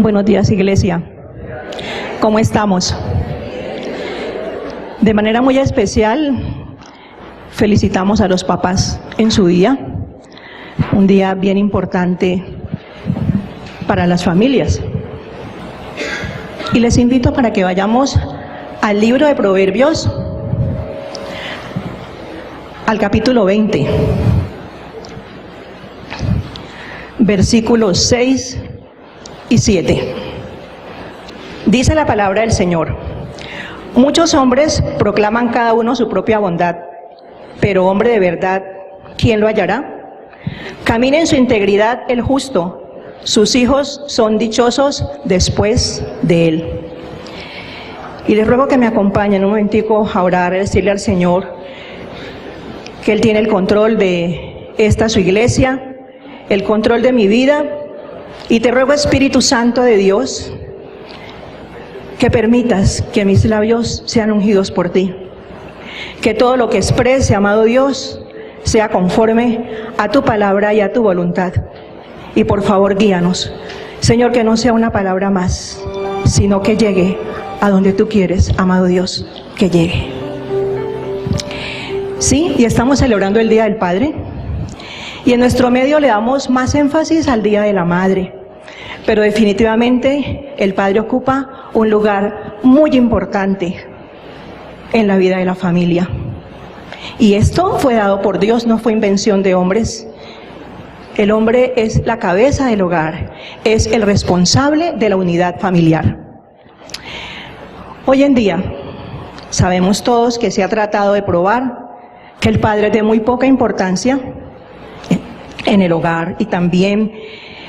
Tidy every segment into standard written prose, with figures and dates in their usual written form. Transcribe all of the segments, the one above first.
Buenos días, iglesia. ¿Cómo estamos? De manera muy especial, felicitamos a los papás en su día, un día bien importante para las familias. Y les invito para que vayamos al libro de Proverbios, al capítulo 20, versículos 6 y 7. Dice la palabra del Señor: muchos hombres proclaman cada uno su propia bondad, pero hombre de verdad, ¿quién lo hallará? Camina en su integridad el justo, sus hijos son dichosos después de él. Y les ruego que me acompañen un momentico a orar, a decirle al Señor que Él tiene el control de esta su iglesia, el control de mi vida, y te ruego, Espíritu Santo de Dios, que permitas que mis labios sean ungidos por ti, que todo lo que exprese, amado Dios, sea conforme a tu palabra y a tu voluntad. Y por favor, guíanos, Señor, que no sea una palabra más, sino que llegue a donde tú quieres, amado Dios, que llegue. Sí, y estamos celebrando el Día del Padre, y en nuestro medio le damos más énfasis al Día de la Madre, pero definitivamente el Padre ocupa un lugar muy importante en la vida de la familia. Y esto fue dado por Dios, no fue invención de hombres. El hombre es la cabeza del hogar, es el responsable de la unidad familiar. Hoy en día sabemos todos que se ha tratado de probar que el padre es de muy poca importancia en el hogar, y también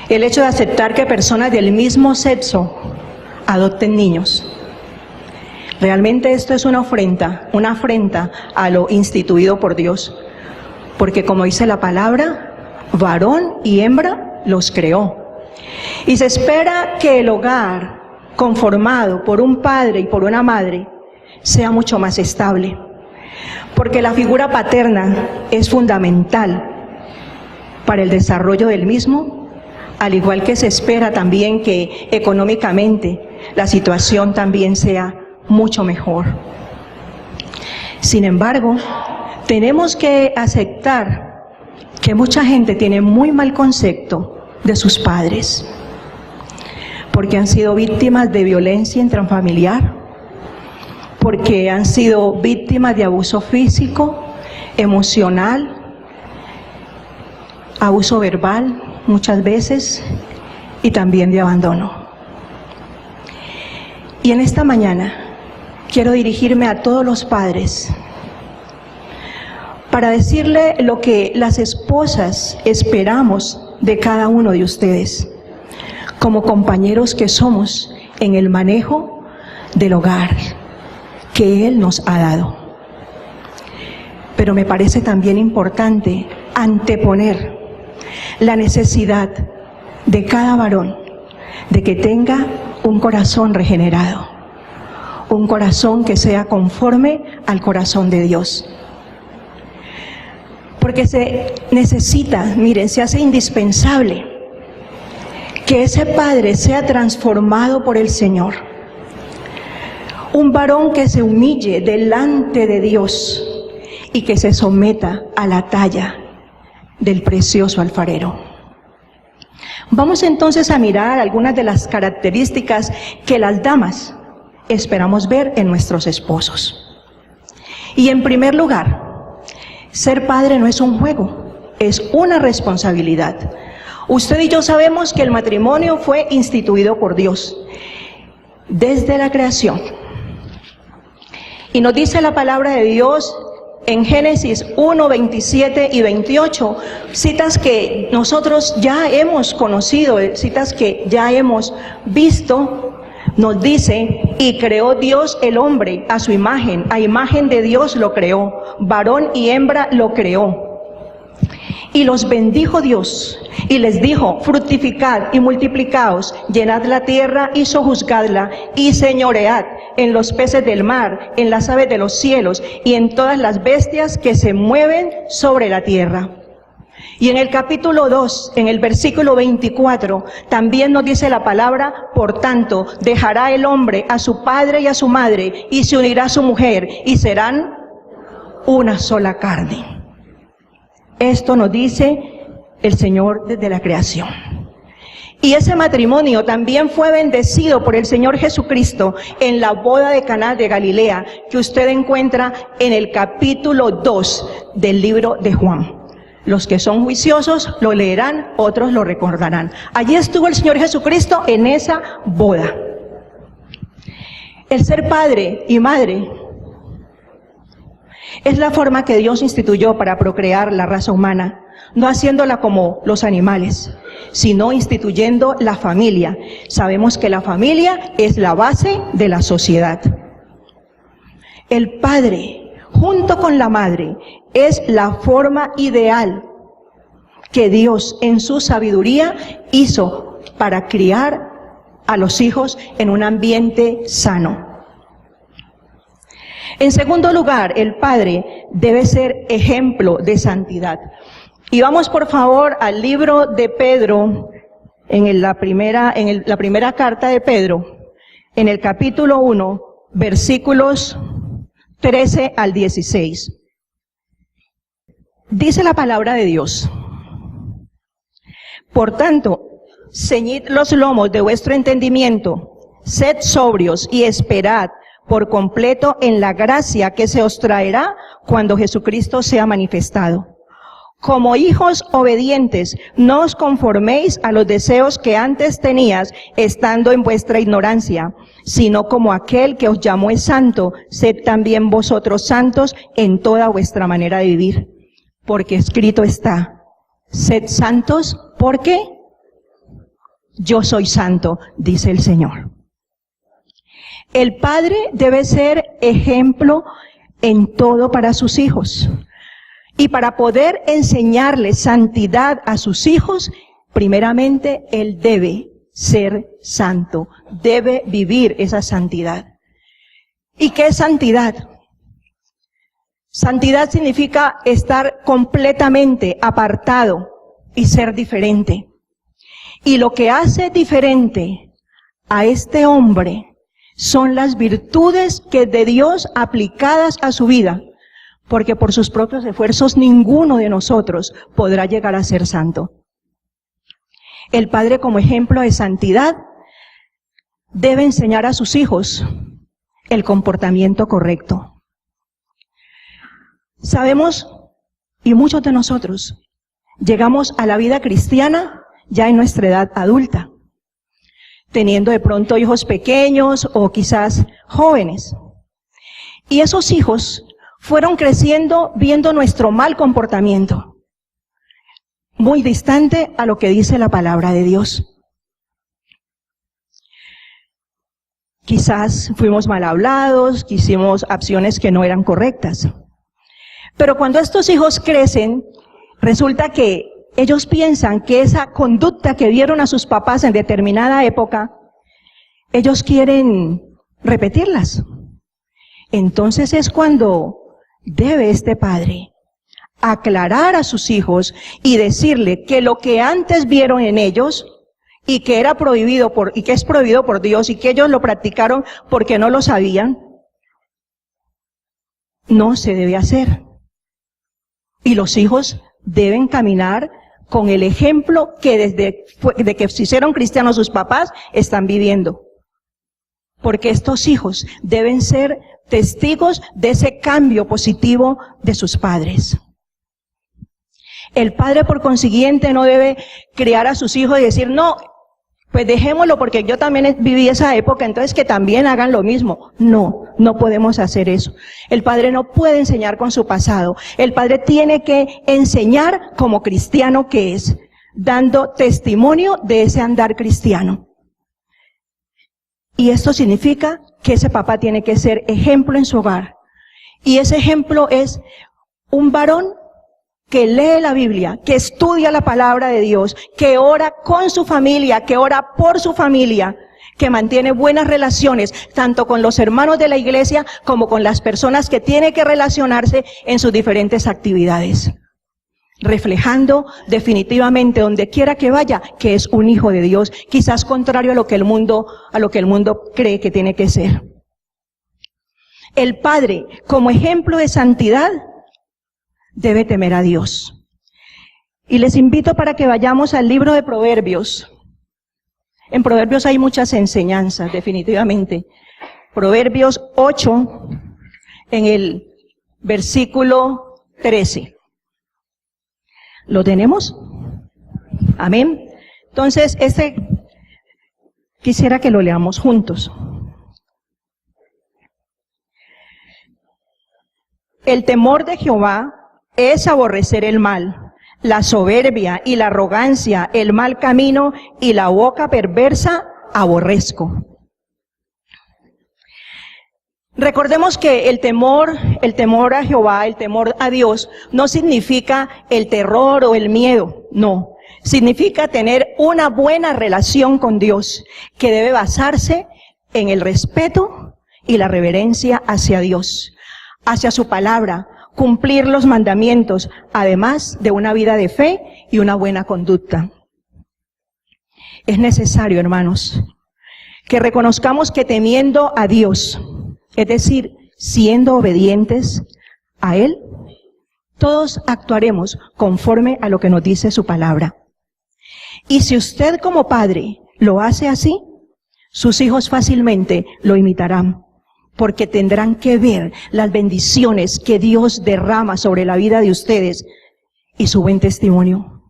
el hecho de aceptar que personas del mismo sexo adopten niños. Realmente esto es una afrenta a lo instituido por Dios, porque como dice la palabra, varón y hembra los creó. Y se espera que el hogar conformado por un padre y por una madre sea mucho más estable, porque la figura paterna es fundamental para el desarrollo del mismo, al igual que se espera también que económicamente la situación también sea mucho mejor. Sin embargo, tenemos que aceptar que mucha gente tiene muy mal concepto de sus padres, porque han sido víctimas de violencia intrafamiliar, porque han sido víctimas de abuso físico, emocional, abuso verbal muchas veces, y también de abandono. Y en esta mañana quiero dirigirme a todos los padres para decirle lo que las esposas esperamos de cada uno de ustedes, como compañeros que somos en el manejo del hogar que Él nos ha dado. Pero me parece también importante anteponer la necesidad de cada varón de que tenga un corazón regenerado, un corazón que sea conforme al corazón de Dios. Porque se necesita, miren, se hace indispensable que ese padre sea transformado por el Señor. Un varón que se humille delante de Dios y que se someta a la talla del precioso alfarero. Vamos entonces a mirar algunas de las características que las damas esperamos ver en nuestros esposos. Y en primer lugar, ser padre no es un juego, es una responsabilidad. Usted y yo sabemos que el matrimonio fue instituido por Dios desde la creación. Y nos dice la palabra de Dios en Génesis 1, 27 y 28, citas que nosotros ya hemos conocido, citas que ya hemos visto. Nos dice: y creó Dios el hombre a su imagen, a imagen de Dios lo creó, varón y hembra lo creó. Y los bendijo Dios, y les dijo: fructificad y multiplicaos, llenad la tierra y sojuzgadla, y señoread en los peces del mar, en las aves de los cielos, y en todas las bestias que se mueven sobre la tierra. Y en el capítulo 2, en el versículo 24, también nos dice la palabra: por tanto, dejará el hombre a su padre y a su madre, y se unirá a su mujer, y serán una sola carne. Esto nos dice el Señor desde la creación. Y ese matrimonio también fue bendecido por el Señor Jesucristo en la boda de Caná de Galilea, que usted encuentra en el capítulo 2 del libro de Juan. Los que son juiciosos lo leerán, otros lo recordarán. Allí estuvo el Señor Jesucristo en esa boda. El ser padre y madre es la forma que Dios instituyó para procrear la raza humana, no haciéndola como los animales, sino instituyendo la familia. Sabemos que la familia es la base de la sociedad. El padre, junto con la madre, es la forma ideal que Dios en su sabiduría hizo para criar a los hijos en un ambiente sano. En segundo lugar, el padre debe ser ejemplo de santidad. Y vamos por favor al libro de Pedro, en la primera carta de Pedro, en el capítulo 1, versículos 13 al 16. Dice la palabra de Dios: por tanto, ceñid los lomos de vuestro entendimiento, sed sobrios y esperad por completo en la gracia que se os traerá cuando Jesucristo sea manifestado. Como hijos obedientes, no os conforméis a los deseos que antes tenías estando en vuestra ignorancia, sino como aquel que os llamó es santo, sed también vosotros santos en toda vuestra manera de vivir. Porque escrito está: sed santos, porque yo soy santo, dice el Señor. El padre debe ser ejemplo en todo para sus hijos. Y para poder enseñarle santidad a sus hijos, primeramente él debe ser santo, debe vivir esa santidad. ¿Y qué es santidad? Santidad significa estar completamente apartado y ser diferente. Y lo que hace diferente a este hombre son las virtudes que de Dios aplicadas a su vida, porque por sus propios esfuerzos ninguno de nosotros podrá llegar a ser santo. El padre, como ejemplo de santidad, debe enseñar a sus hijos el comportamiento correcto. Sabemos, y muchos de nosotros, llegamos a la vida cristiana ya en nuestra edad adulta, teniendo de pronto hijos pequeños o quizás jóvenes. Y esos hijos fueron creciendo viendo nuestro mal comportamiento, muy distante a lo que dice la palabra de Dios. Quizás fuimos mal hablados, hicimos acciones que no eran correctas. Pero cuando estos hijos crecen, resulta que ellos piensan que esa conducta que vieron a sus papás en determinada época, ellos quieren repetirlas. Entonces es cuando debe este padre aclarar a sus hijos y decirle que lo que antes vieron en ellos y que era prohibido y que es prohibido por Dios y que ellos lo practicaron porque no lo sabían, no se debe hacer. Y los hijos deben caminar con el ejemplo que desde que se hicieron cristianos sus papás están viviendo. Porque estos hijos deben ser testigos de ese cambio positivo de sus padres. El padre, por consiguiente, no debe criar a sus hijos y decir, no, pues dejémoslo porque yo también viví esa época, entonces que también hagan lo mismo. No, no podemos hacer eso. El padre no puede enseñar con su pasado. El padre tiene que enseñar como cristiano que es, dando testimonio de ese andar cristiano. Y esto significa que ese papá tiene que ser ejemplo en su hogar. Y ese ejemplo es un varón que lee la Biblia, que estudia la palabra de Dios, que ora con su familia, que ora por su familia, que mantiene buenas relaciones, tanto con los hermanos de la iglesia como con las personas que tiene que relacionarse en sus diferentes actividades. reflejando definitivamente donde quiera que vaya que es un hijo de Dios, quizás contrario a lo que el mundo cree que tiene que ser. El padre, como ejemplo de santidad, debe temer a Dios. Y les invito para que vayamos al libro de Proverbios. En Proverbios hay muchas enseñanzas, definitivamente. Proverbios 8, en el versículo 13. ¿Lo tenemos? Amén. Entonces, quisiera que lo leamos juntos. El temor de Jehová es aborrecer el mal, la soberbia y la arrogancia, el mal camino y la boca perversa aborrezco. Recordemos que el temor a Jehová, el temor a Dios, no significa el terror o el miedo, no. Significa tener una buena relación con Dios, que debe basarse en el respeto y la reverencia hacia Dios, hacia su palabra, cumplir los mandamientos, además de una vida de fe y una buena conducta. Es necesario, hermanos, que reconozcamos que temiendo a Dios, es decir, siendo obedientes a Él, todos actuaremos conforme a lo que nos dice su palabra. Y si usted como padre lo hace así, sus hijos fácilmente lo imitarán, porque tendrán que ver las bendiciones que Dios derrama sobre la vida de ustedes y su buen testimonio.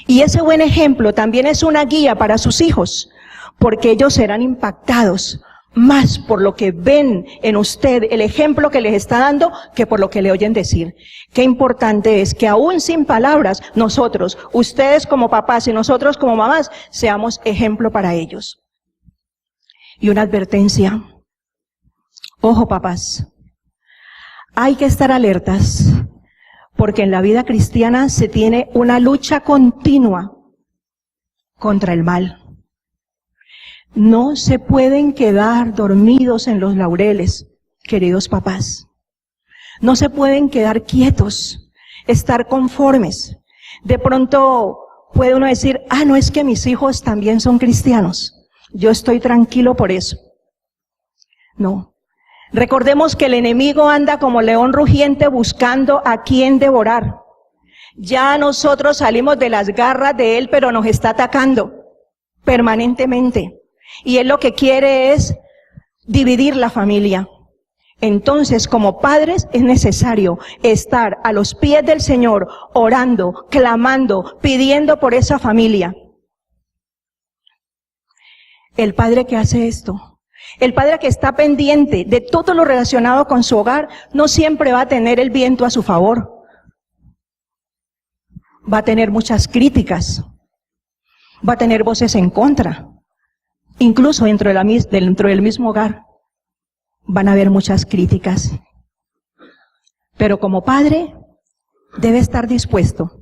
Y ese buen ejemplo también es una guía para sus hijos, porque ellos serán impactados más por lo que ven en usted, el ejemplo que les está dando, que por lo que le oyen decir. Qué importante es que aún sin palabras, nosotros, ustedes como papás y nosotros como mamás, seamos ejemplo para ellos. Y una advertencia. Ojo, papás. Hay que estar alertas, porque en la vida cristiana se tiene una lucha continua contra el mal. No se pueden quedar dormidos en los laureles, queridos papás. No se pueden quedar quietos, estar conformes. De pronto puede uno decir, no es que mis hijos también son cristianos. Yo estoy tranquilo por eso. No. Recordemos que el enemigo anda como león rugiente buscando a quien devorar. Ya nosotros salimos de las garras de él, pero nos está atacando permanentemente. Y él lo que quiere es dividir la familia. Entonces, como padres, es necesario estar a los pies del Señor, orando, clamando, pidiendo por esa familia. El padre que hace esto, el padre que está pendiente de todo lo relacionado con su hogar, no siempre va a tener el viento a su favor. Va a tener muchas críticas. Va a tener voces en contra. Incluso dentro del mismo hogar van a haber muchas críticas. Pero como padre debe estar dispuesto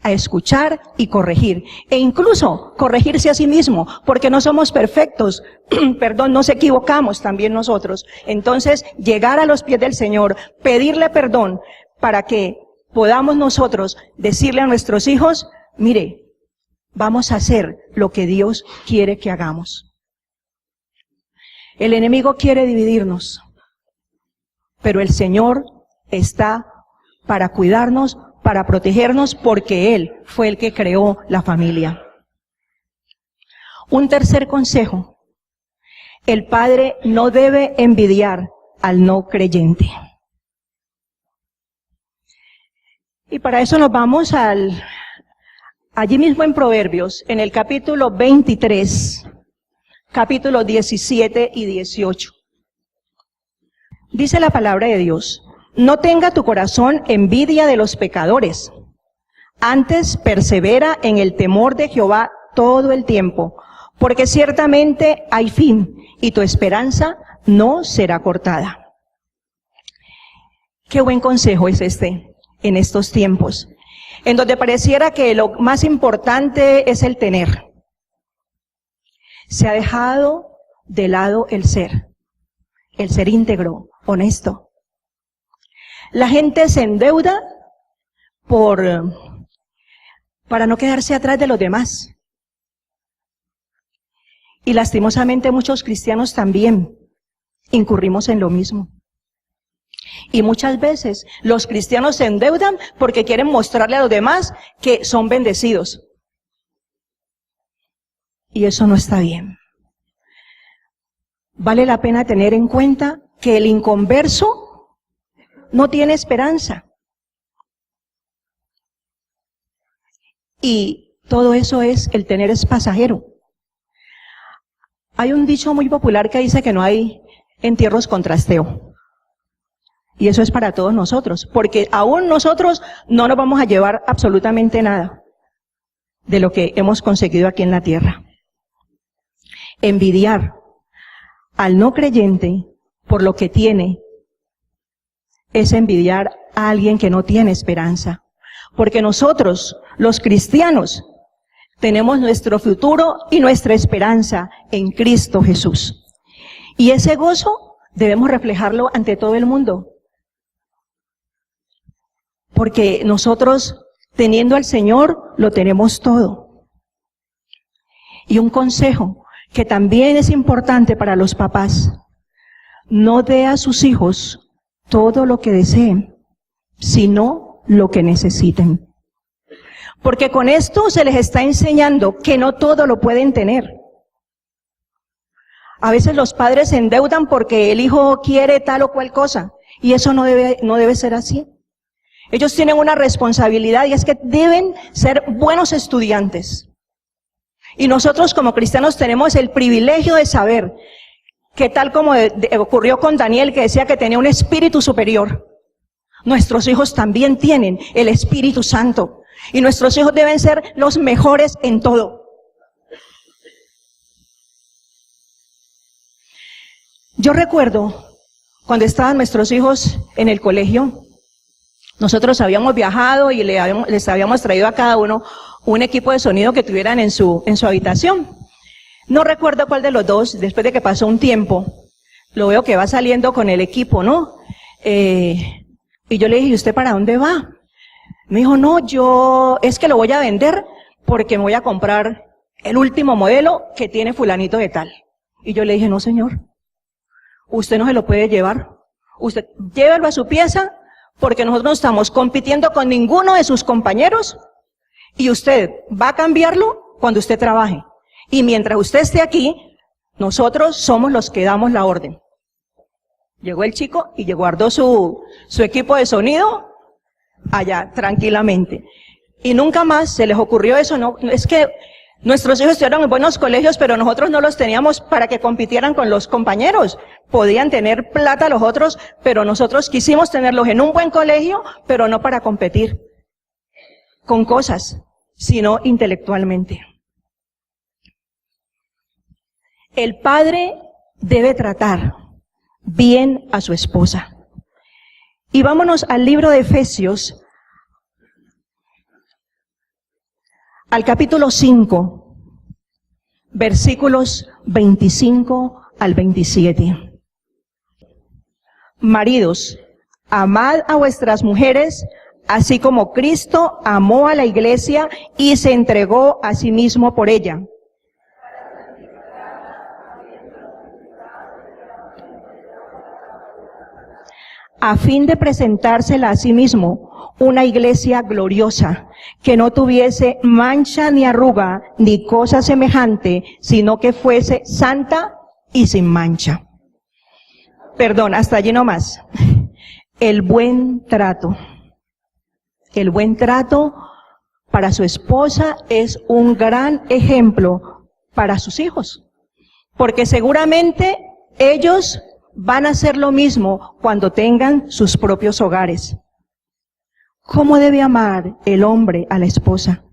a escuchar y corregir. E incluso corregirse a sí mismo, porque no somos perfectos. Perdón, nos equivocamos también nosotros. Entonces, llegar a los pies del Señor, pedirle perdón para que podamos nosotros decirle a nuestros hijos, mire, vamos a hacer lo que Dios quiere que hagamos. El enemigo quiere dividirnos, pero el Señor está para cuidarnos, para protegernos, porque Él fue el que creó la familia. Un tercer consejo. El padre no debe envidiar al no creyente. Y para eso nos vamos allí mismo en Proverbios, en el capítulo 23, capítulos 17 y 18. Dice la palabra de Dios, no tenga tu corazón envidia de los pecadores, antes persevera en el temor de Jehová todo el tiempo, porque ciertamente hay fin y tu esperanza no será cortada. Qué buen consejo es este en estos tiempos, en donde pareciera que lo más importante es el tener. Se ha dejado de lado el ser íntegro, honesto. La gente se endeuda para no quedarse atrás de los demás. Y lastimosamente muchos cristianos también incurrimos en lo mismo. Y muchas veces los cristianos se endeudan porque quieren mostrarle a los demás que son bendecidos. Y eso no está bien. Vale la pena tener en cuenta que el inconverso no tiene esperanza. Y todo eso el tener es pasajero. Hay un dicho muy popular que dice que no hay entierros con trasteo. Y eso es para todos nosotros, porque aún nosotros no nos vamos a llevar absolutamente nada de lo que hemos conseguido aquí en la tierra. Envidiar al no creyente por lo que tiene es envidiar a alguien que no tiene esperanza. Porque nosotros, los cristianos, tenemos nuestro futuro y nuestra esperanza en Cristo Jesús. Y ese gozo debemos reflejarlo ante todo el mundo. Porque nosotros, teniendo al Señor, lo tenemos todo. Y un consejo que también es importante para los papás: no dé a sus hijos todo lo que deseen, sino lo que necesiten. Porque con esto se les está enseñando que no todo lo pueden tener. A veces los padres se endeudan porque el hijo quiere tal o cual cosa, y eso no debe ser así. Ellos tienen una responsabilidad, y es que deben ser buenos estudiantes. Y nosotros como cristianos tenemos el privilegio de saber que, tal como ocurrió con Daniel, que decía que tenía un espíritu superior, nuestros hijos también tienen el Espíritu Santo. Y nuestros hijos deben ser los mejores en todo. Yo recuerdo cuando estaban nuestros hijos en el colegio, nosotros habíamos viajado y les habíamos traído a cada uno un equipo de sonido que tuvieran en su habitación. No recuerdo cuál de los dos, después de que pasó un tiempo, lo veo que va saliendo con el equipo, ¿no? Y yo le dije: ¿y usted para dónde va? Me dijo: no, es que lo voy a vender porque me voy a comprar el último modelo que tiene fulanito de tal. Y yo le dije: no, señor, usted no se lo puede llevar. Usted llévelo a su pieza, porque nosotros no estamos compitiendo con ninguno de sus compañeros, y usted va a cambiarlo cuando usted trabaje. Y mientras usted esté aquí, nosotros somos los que damos la orden. Llegó el chico y guardó su equipo de sonido allá, tranquilamente. Y nunca más se les ocurrió eso. No, es que nuestros hijos estudiaron en buenos colegios, pero nosotros no los teníamos para que compitieran con los compañeros. Podían tener plata los otros, pero nosotros quisimos tenerlos en un buen colegio, pero no para competir con cosas, sino intelectualmente. El padre debe tratar bien a su esposa. Y vámonos al libro de Efesios, al capítulo 5, versículos 25 al 27. Maridos, amad a vuestras mujeres, así como Cristo amó a la iglesia y se entregó a sí mismo por ella. A fin de presentársela a sí mismo, una iglesia gloriosa, que no tuviese mancha ni arruga, ni cosa semejante, sino que fuese santa y sin mancha. Perdón, hasta allí nomás. El buen trato. El buen trato para su esposa es un gran ejemplo para sus hijos, porque seguramente ellos van a hacer lo mismo cuando tengan sus propios hogares. ¿Cómo debe amar el hombre a la esposa?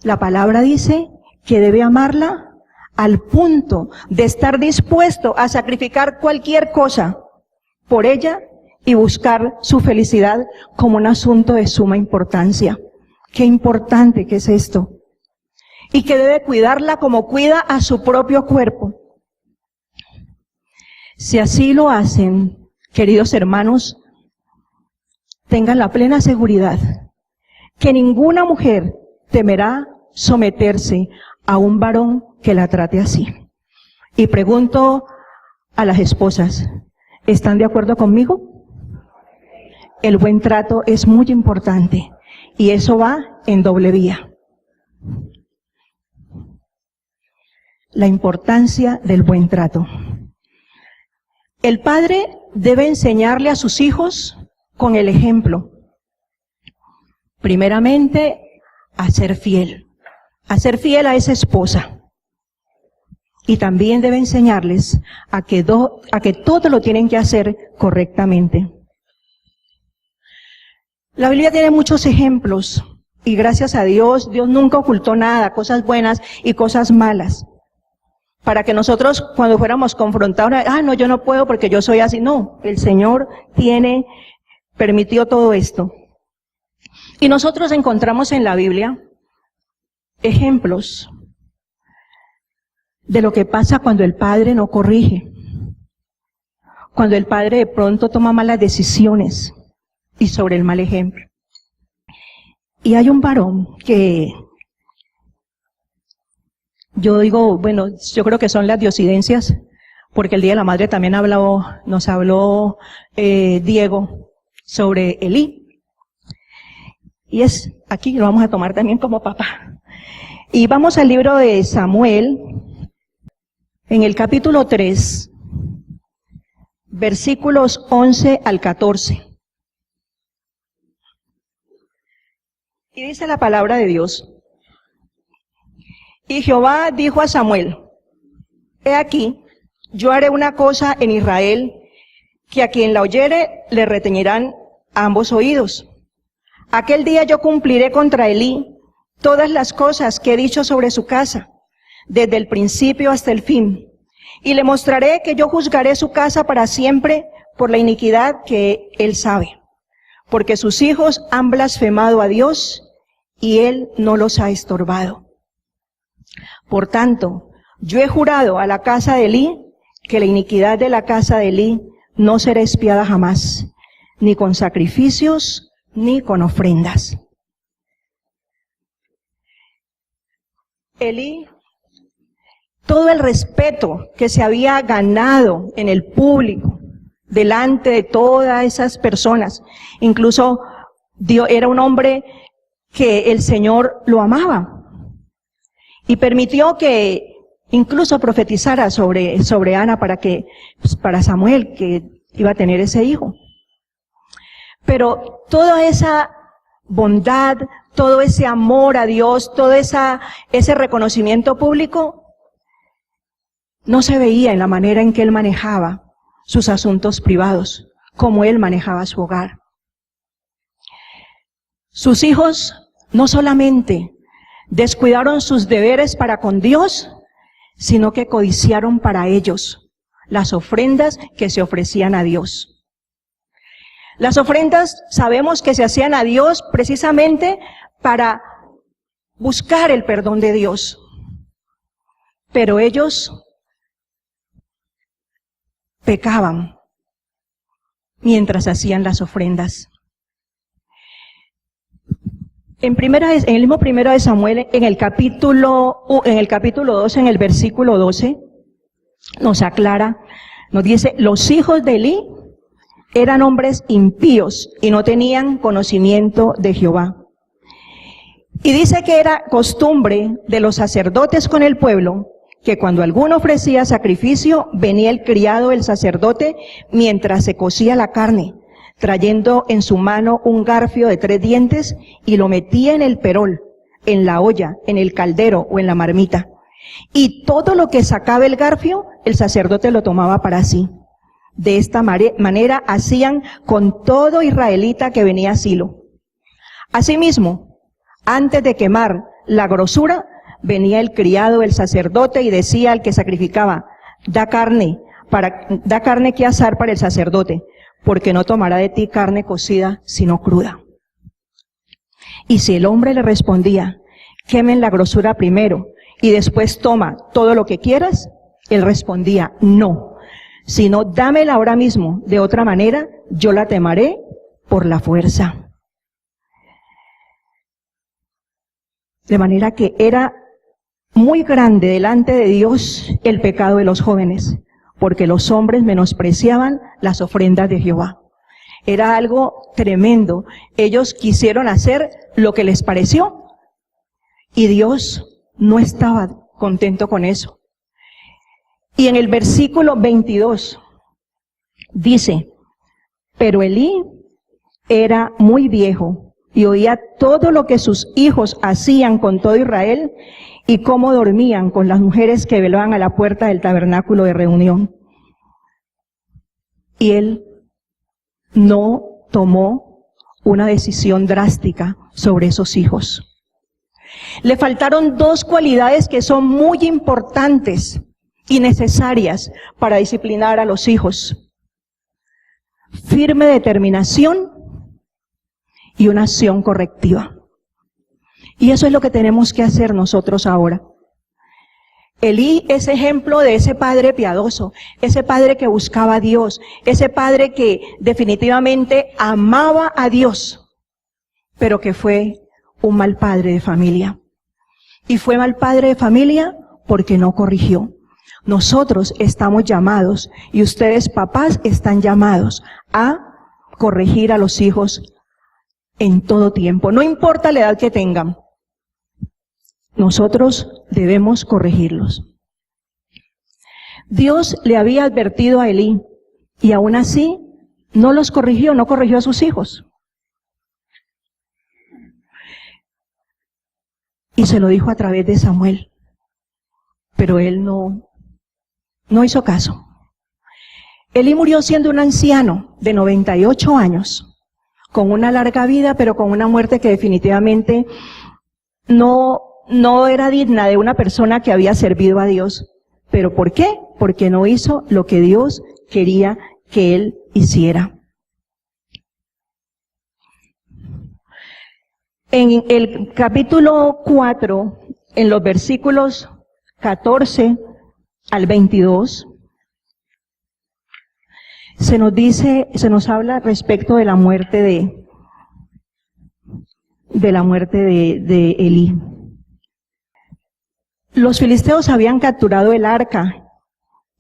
La palabra dice que debe amarla al punto de estar dispuesto a sacrificar cualquier cosa por ella y buscar su felicidad como un asunto de suma importancia. Qué importante que es esto. Y que debe cuidarla como cuida a su propio cuerpo. Si así lo hacen, queridos hermanos, tengan la plena seguridad que ninguna mujer temerá someterse a un varón que la trate así. Y pregunto a las esposas, ¿están de acuerdo conmigo? El buen trato es muy importante y eso va en doble vía. La importancia del buen trato. El padre debe enseñarle a sus hijos con el ejemplo. Primeramente, a ser fiel a esa esposa. Y también debe enseñarles a que todo lo tienen que hacer correctamente. La Biblia tiene muchos ejemplos y gracias a Dios, Dios nunca ocultó nada, cosas buenas y cosas malas. Para que nosotros cuando fuéramos confrontados, no, yo no puedo porque yo soy así. No, el Señor permitió todo esto. Y nosotros encontramos en la Biblia ejemplos de lo que pasa cuando el padre no corrige, cuando el padre de pronto toma malas decisiones y sobre el mal ejemplo. Y hay un varón que yo digo, bueno, yo creo que son las diosidencias, porque el Día de la Madre también nos habló Diego sobre Elí. Y aquí lo vamos a tomar también como papá. Y vamos al libro de Samuel, en el capítulo 3, versículos 11 al 14. Y dice la palabra de Dios. Y Jehová dijo a Samuel, he aquí, yo haré una cosa en Israel, que a quien la oyere le retañirán ambos oídos. Aquel día yo cumpliré contra Elí todas las cosas que he dicho sobre su casa, desde el principio hasta el fin. Y le mostraré que yo juzgaré su casa para siempre por la iniquidad que él sabe. Porque sus hijos han blasfemado a Dios y él no los ha estorbado. Por tanto, yo he jurado a la casa de Elí que la iniquidad de la casa de Elí no será expiada jamás, ni con sacrificios, ni con ofrendas. Elí, todo el respeto que se había ganado en el público, delante de todas esas personas, incluso era un hombre que el Señor lo amaba. Y permitió que incluso profetizara sobre Ana para Samuel, que iba a tener ese hijo. Pero toda esa bondad, todo ese amor a Dios, todo ese reconocimiento público, no se veía en la manera en que él manejaba sus asuntos privados, como él manejaba su hogar. Sus hijos no solamente descuidaron sus deberes para con Dios, sino que codiciaron para ellos las ofrendas que se ofrecían a Dios. Las ofrendas sabemos que se hacían a Dios precisamente para buscar el perdón de Dios. Pero ellos pecaban mientras hacían las ofrendas. En el mismo primero de Samuel, en el capítulo 12, en el versículo 12, nos aclara, nos dice, los hijos de Elí eran hombres impíos y no tenían conocimiento de Jehová. Y dice que era costumbre de los sacerdotes con el pueblo, que cuando alguno ofrecía sacrificio, venía el criado del sacerdote mientras se cocía la carne, trayendo en su mano un garfio de 3 dientes y lo metía en el perol, en la olla, en el caldero o en la marmita. Y todo lo que sacaba el garfio, el sacerdote lo tomaba para sí. De esta manera hacían con todo israelita que venía a Silo. Asimismo, antes de quemar la grosura, venía el criado del sacerdote y decía al que sacrificaba, da carne que asar para el sacerdote, porque no tomará de ti carne cocida, sino cruda. Y si el hombre le respondía, quemen la grosura primero, y después toma todo lo que quieras, él respondía, no, sino dámela ahora mismo, de otra manera yo la por la fuerza. De manera que era muy grande delante de Dios el pecado de los jóvenes, porque los hombres menospreciaban las ofrendas de Jehová. Era algo tremendo. Ellos quisieron hacer lo que les pareció y Dios no estaba contento con eso. Y en el versículo 22 dice, pero Elí era muy viejo y oía todo lo que sus hijos hacían con todo Israel y cómo dormían con las mujeres que velaban a la puerta del tabernáculo de reunión. Y él no tomó una decisión drástica sobre esos hijos. Le faltaron dos cualidades que son muy importantes y necesarias para disciplinar a los hijos: firme determinación y una acción correctiva. Y eso es lo que tenemos que hacer nosotros ahora. Elí es ejemplo de ese padre piadoso, ese padre que buscaba a Dios, ese padre que definitivamente amaba a Dios, pero que fue un mal padre de familia. Y fue mal padre de familia porque no corrigió. Nosotros estamos llamados, y ustedes papás están llamados a corregir a los hijos en todo tiempo, no importa la edad que tengan. Nosotros debemos corregirlos. Dios le había advertido a Elí y aún así no los corrigió, no corrigió a sus hijos. Y se lo dijo a través de Samuel, pero él no hizo caso. Elí murió siendo un anciano de 98 años, con una larga vida, pero con una muerte que definitivamente no era digna de una persona que había servido a Dios. ¿Pero por qué? Porque no hizo lo que Dios quería que él hiciera. En el capítulo 4, en los versículos 14 al 22, se nos habla respecto de la muerte de Elí. Los filisteos habían capturado el arca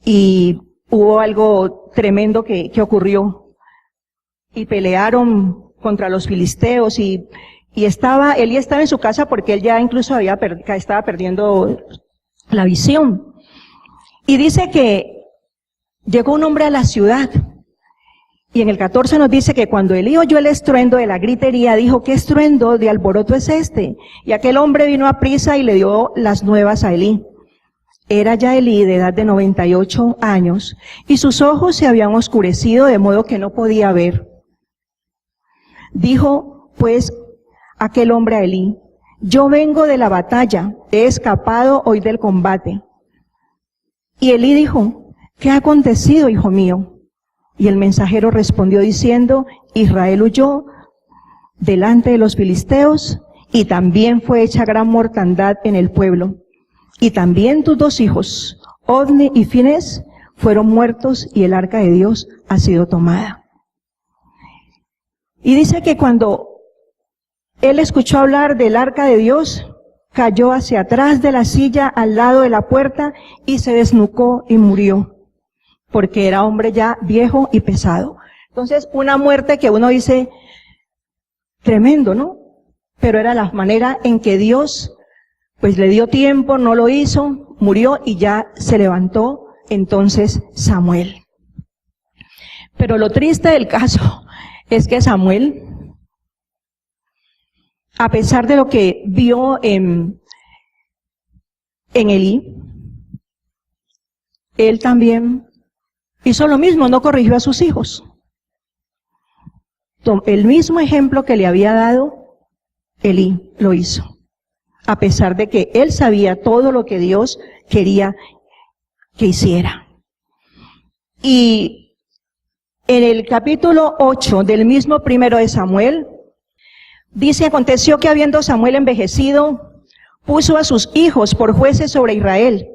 y hubo algo tremendo que ocurrió. Y pelearon contra los filisteos y Elí estaba en su casa porque él ya incluso estaba perdiendo la visión. Y dice que llegó un hombre a la ciudad. Y en el 14 nos dice que cuando Elí oyó el estruendo de la gritería, dijo, ¿qué estruendo de alboroto es este? Y aquel hombre vino a prisa y le dio las nuevas a Elí. Era ya Elí de edad de 98 años, y sus ojos se habían oscurecido de modo que no podía ver. Dijo, pues, aquel hombre a Elí, yo vengo de la batalla, he escapado hoy del combate. Y Elí dijo, ¿qué ha acontecido, hijo mío? Y el mensajero respondió diciendo, Israel huyó delante de los filisteos y también fue hecha gran mortandad en el pueblo. Y también tus dos hijos, Ofni y Finés, fueron muertos y el arca de Dios ha sido tomada. Y dice que cuando él escuchó hablar del arca de Dios, cayó hacia atrás de la silla al lado de la puerta y se desnucó y murió, porque era hombre ya viejo y pesado. Entonces, una muerte que uno dice, tremendo, ¿no? Pero era la manera en que Dios, pues le dio tiempo, no lo hizo, murió y ya se levantó entonces Samuel. Pero lo triste del caso es que Samuel, a pesar de lo que vio en Elí, él también hizo lo mismo, no corrigió a sus hijos. El mismo ejemplo que le había dado Elí lo hizo, a pesar de que él sabía todo lo que Dios quería que hiciera. Y en el capítulo 8 del mismo primero de Samuel, dice, aconteció que habiendo Samuel envejecido, puso a sus hijos por jueces sobre Israel.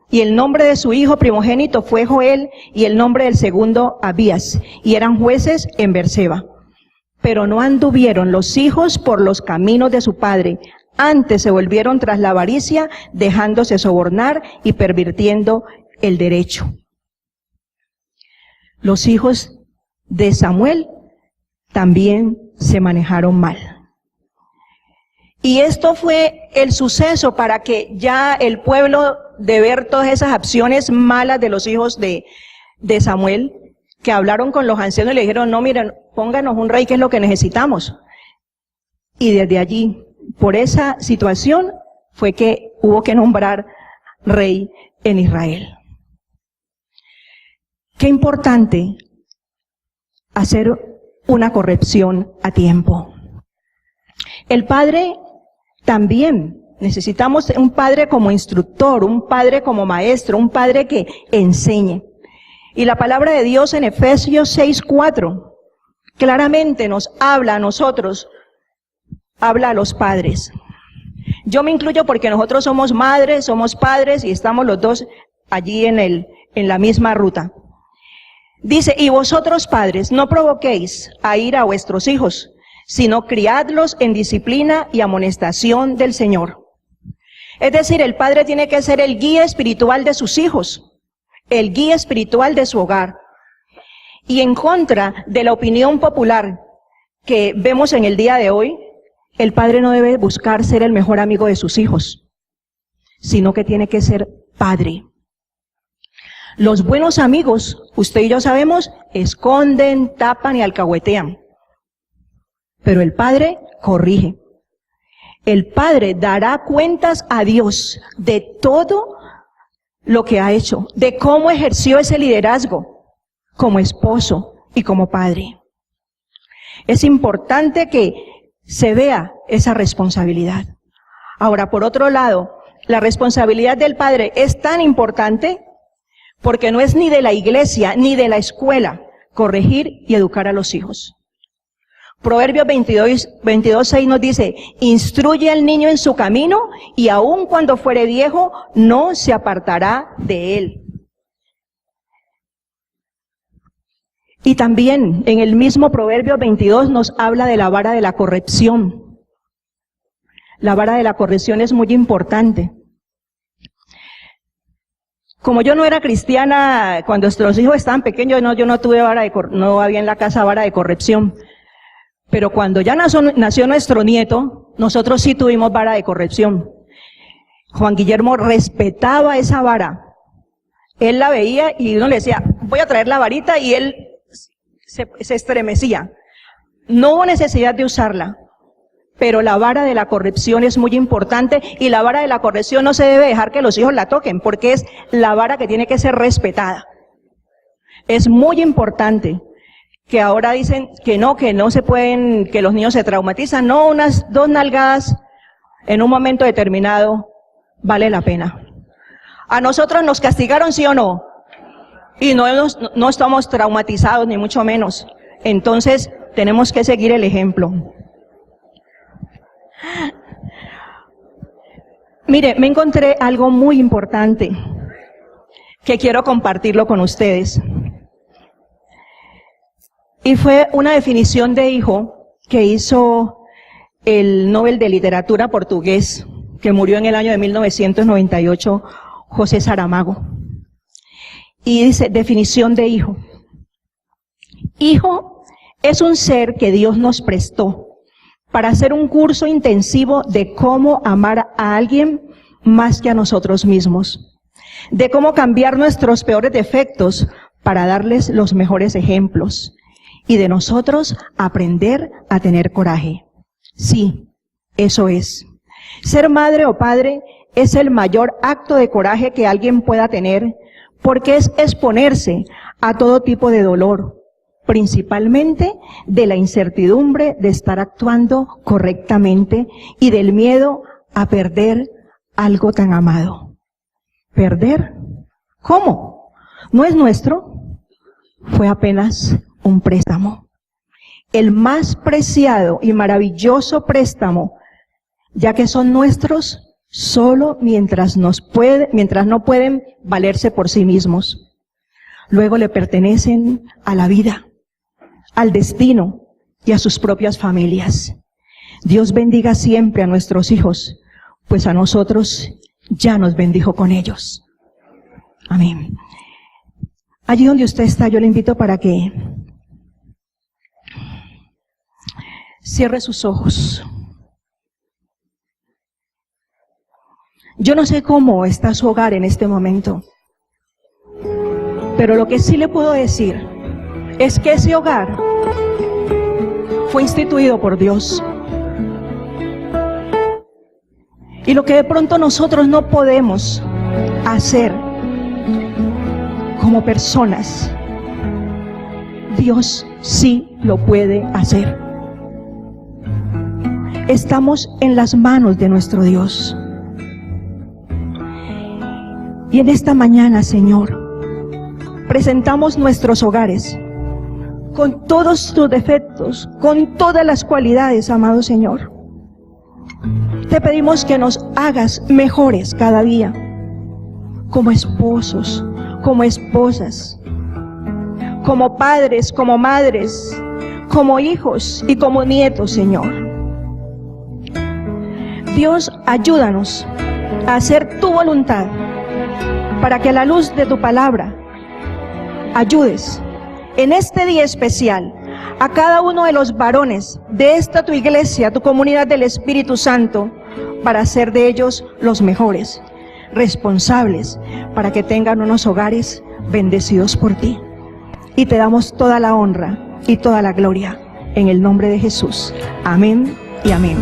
Y el nombre de su hijo primogénito fue Joel, y el nombre del segundo Abías, y eran jueces en Berseba. pero no anduvieron los hijos por los caminos de su padre, antes se volvieron tras la avaricia, dejándose sobornar y pervirtiendo el derecho. Los hijos de Samuel también se manejaron mal. Y esto fue el suceso para que ya el pueblo, de ver todas esas acciones malas de los hijos de Samuel, que hablaron con los ancianos y le dijeron, no, miren, pónganos un rey que es lo que necesitamos. Y desde allí, por esa situación, fue que hubo que nombrar rey en Israel. Qué importante hacer una corrección a tiempo. El padre también, necesitamos un padre como instructor, un padre como maestro, un padre que enseñe. Y la palabra de Dios en Efesios 6:4 claramente nos habla a nosotros, habla a los padres. Yo me incluyo porque nosotros somos madres, somos padres y estamos los dos allí en la misma ruta. Dice, y vosotros padres, no provoquéis a ira a vuestros hijos, sino criadlos en disciplina y amonestación del Señor. Es decir, el padre tiene que ser el guía espiritual de sus hijos, el guía espiritual de su hogar. Y en contra de la opinión popular que vemos en el día de hoy, el padre no debe buscar ser el mejor amigo de sus hijos, sino que tiene que ser padre. Los buenos amigos, usted y yo sabemos, esconden, tapan y alcahuetean. Pero el padre corrige. El padre dará cuentas a Dios de todo lo que ha hecho, de cómo ejerció ese liderazgo como esposo y como padre. Es importante que se vea esa responsabilidad. Ahora, por otro lado, la responsabilidad del padre es tan importante porque no es ni de la iglesia ni de la escuela corregir y educar a los hijos. Proverbios 22:6 nos dice, instruye al niño en su camino y aun cuando fuere viejo no se apartará de él. Y también en el mismo Proverbios 22 nos habla de la vara de la corrección. La vara de la corrección es muy importante. Como yo no era cristiana, cuando nuestros hijos estaban pequeños, yo no tuve no había en la casa vara de corrección. Pero cuando ya nació nuestro nieto, nosotros sí tuvimos vara de corrección. Juan Guillermo respetaba esa vara. Él la veía y uno le decía, voy a traer la varita y él se estremecía. No hubo necesidad de usarla. Pero la vara de la corrección es muy importante y la vara de la corrección no se debe dejar que los hijos la toquen porque es la vara que tiene que ser respetada. Es muy importante que ahora dicen que no se pueden, que los niños se traumatizan. No, unas 2 nalgadas en un momento determinado vale la pena. ¿A nosotros nos castigaron, sí o no? Y no estamos traumatizados, ni mucho menos. Entonces, tenemos que seguir el ejemplo. Mire, me encontré algo muy importante que quiero compartirlo con ustedes. Y fue una definición de hijo que hizo el Nobel de Literatura portugués, que murió en el año de 1998, José Saramago. Y dice, definición de hijo. Hijo es un ser que Dios nos prestó para hacer un curso intensivo de cómo amar a alguien más que a nosotros mismos, de cómo cambiar nuestros peores defectos para darles los mejores ejemplos, y de nosotros aprender a tener coraje. Sí, eso es. Ser madre o padre es el mayor acto de coraje que alguien pueda tener, porque es exponerse a todo tipo de dolor, principalmente de la incertidumbre de estar actuando correctamente y del miedo a perder algo tan amado. ¿Perder? ¿Cómo? ¿No es nuestro? Fue apenas un préstamo. El más preciado y maravilloso préstamo, ya que son nuestros solo mientras no pueden valerse por sí mismos. Luego le pertenecen a la vida, al destino y a sus propias familias. Dios bendiga siempre a nuestros hijos, pues a nosotros ya nos bendijo con ellos. Amén. Allí donde usted está, yo le invito para que cierre sus ojos. Yo no sé cómo está su hogar en este momento, pero lo que sí le puedo decir es que ese hogar fue instituido por Dios. Y lo que de pronto nosotros no podemos hacer como personas, Dios sí lo puede hacer. Estamos en las manos de nuestro Dios. Y en esta mañana, Señor, presentamos nuestros hogares con todos sus defectos, con todas las cualidades, amado Señor. Te pedimos que nos hagas mejores cada día, como esposos, como esposas, como padres, como madres, como hijos y como nietos, Señor. Dios, ayúdanos a hacer tu voluntad, para que a la luz de tu palabra ayudes en este día especial a cada uno de los varones de esta tu iglesia, tu comunidad del Espíritu Santo, para hacer de ellos los mejores, responsables, para que tengan unos hogares bendecidos por ti. Y te damos toda la honra y toda la gloria en el nombre de Jesús. Amén y amén.